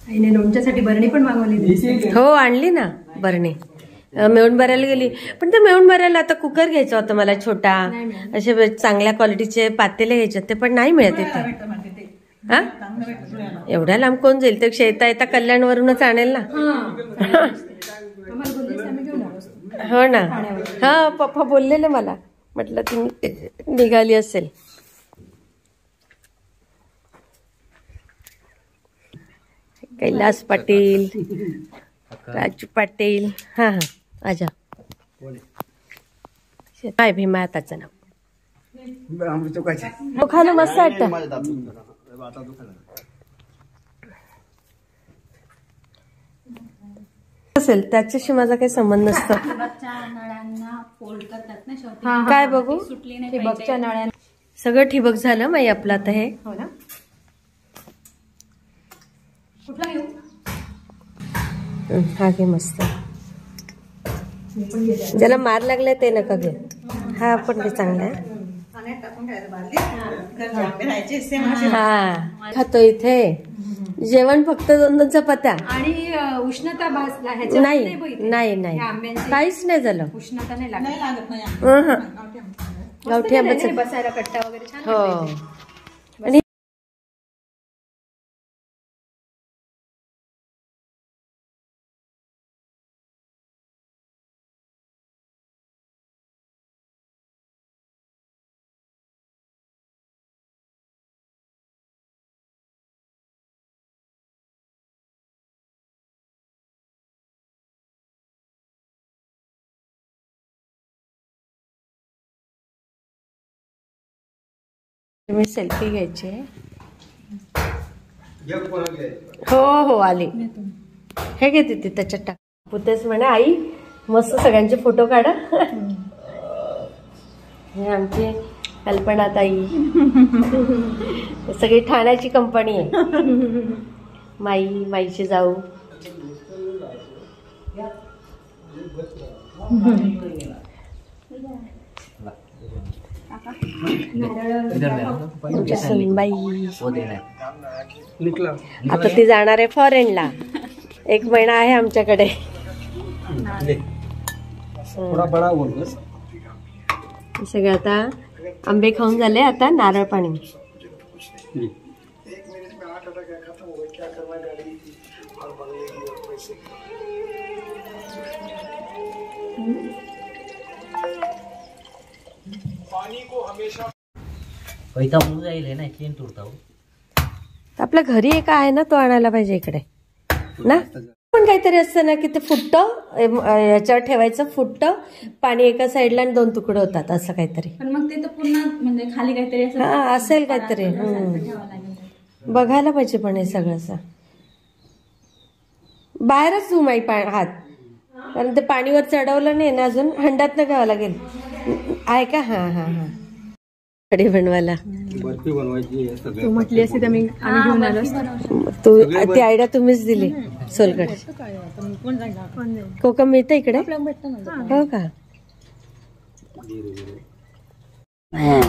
आईने लोणच्यासाठी बरणी पण मागवली. हो आणली ना बरणी. मेवून भरायला गेली, पण ते मेवून भरायला आता कुकर घ्यायचा होता मला छोटा, असे चांगल्या क्वालिटीचे पातेले घ्यायचे, ते पण नाही मिळत इथे. हा एवढ्या लांब कोण जाईल? ते येता येता कल्याणवरूनच आणेल ना. हो ना. हा पप्पा बोललेले मला, म्हटलं ती निघाली असेल. कैलास पाटील, राजू पाटील. हा हा आजा. काय भीमा त्याचं नाव. खाणं मस्त वाटतं असेल, त्याच्याशी माझा काही संबंध नसतो. काय बघू ठिबकच्या नळ्या. सगळं ठिबक झालं माई आपलं आता हे. हो ना. कुठला घेऊ? हा घे मस्त. ज्याला मार लागलाय ते नका घे. हा पण ते चांगला आहे. हा खातो इथे. जेवण फक्त 2-2 चपात्या आणि उष्णता नाही नाही नाही काहीच नाही झालं. उष्णता नाही लागत. गावठी आंब्याचं बसायला कट्टा वगैरे छान. हो. आणि मी सेल्फी घ्यायची. हो हो आली. हे घेते ती त्याच्यात टाक. पुतेच म्हणे आई मस्त सगळ्यांचे फोटो काढा. हे आमची कल्पना ताई. सगळी ठाण्याची कंपनी आहे. माईची जाऊ. आता ती जाणार आहे फॉरेनला. 1 महिना आहे आमच्याकडे. सगळे आता आंबे खाऊन झाले, आता नारळ पाणी. आपल्या घरी एक आहे ना, तो आणायला पाहिजे इकडे ना. पण काहीतरी असतं ना की ते फुटतं, याच्यावर ठेवायचं, फुटतं पाणी एका साईडला आणि 2 तुकडे होतात असं काहीतरी. पण मग ते तर पुन्हा म्हणजे खाली काहीतरी असेल काहीतरी. बघायला पाहिजे पण हे सगळं बाहेरच धुमाई हात, कारण ते पाणीवर चढवलं नाही ना अजून. हंडात न घ्यावं लागेल. आहे का? हा हा हा. कढी बनवायला बर्फी बनवायची. तू म्हटली असती तर आम्ही घेऊन आलो. ती आयडिया तुम्हीच दिली. सोलकढी कोकम मिळतं इकडे. हो का?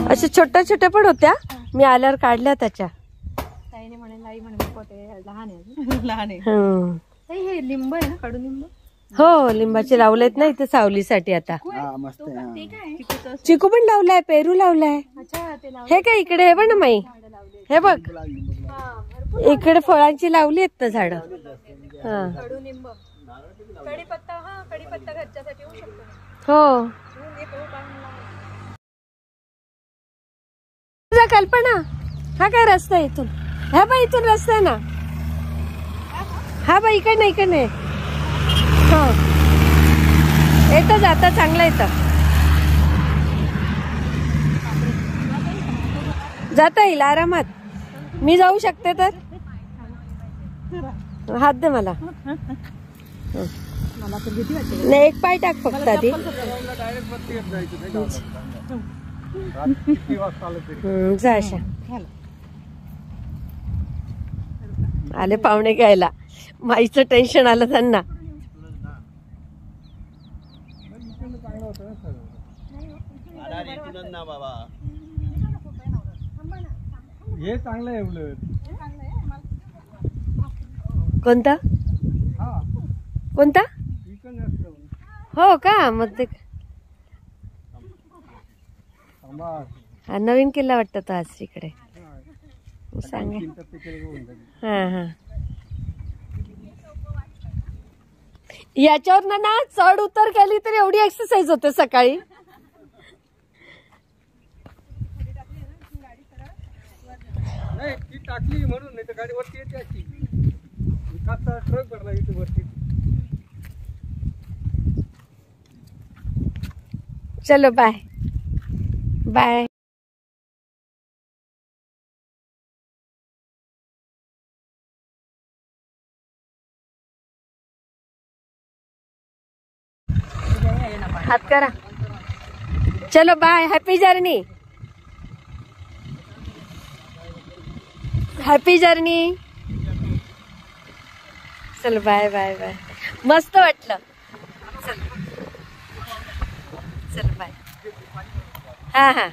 अशा छोट्या छोट्या पण होत्या, मी आल्यावर काढल्या त्याच्या. ताईने म्हणे लाई म्हणे लहान आहे. हे लिंब आहे ना, कडुलिंब. हो लिंबाचे लावलेत ना इथे सावलीसाठी. आता चिकू पण लावलाय, पेरू लावलाय. हे काय इकडे हे बघ ना माई, हे बघ इकडे फळांची लावली आहेत ना झाड. कडुलिंब, कढीपत्ता. हा कढीपत्ता घरच्यासाठी होऊ शकतो. हो. कल्पना हा काय रस्ता आहे इथून? हा बाई इथून रस्ता आहे ना. हा बाई इकडे नाही, इकडे नाही. हो येतं जाता चांगलं येतं. जाता येईल आरामात. मी जाऊ शकते तर हात दे मला. नाही एक पाय टाक फक्त आधी. जा अशा. आले पाहुणे घ्यायला. माईचं टेन्शन आलं त्यांना. हे चांगलं आहे उलट. कोणता हा कोणता इकडे असतं. हो का मग ते थांबा. हा नवीन किल्ला वाटतं तो आज इकडे सांगा. तिकडे होऊन जाईल. हा हा याच्यावर ना चढ उतर केली तर एवढी एक्सरसाइज होते सकाळी. नाही ती टाकली म्हणून, नाही तर गाडी वरती येते अशी. विकासचा ट्रक भरला इथे वरती. चलो बाय बाय. हात करा. चलो bye. Happy journey. Happy journey. चल बाय बाय बाय. मस्त वाटलं. चल बाय. हा हा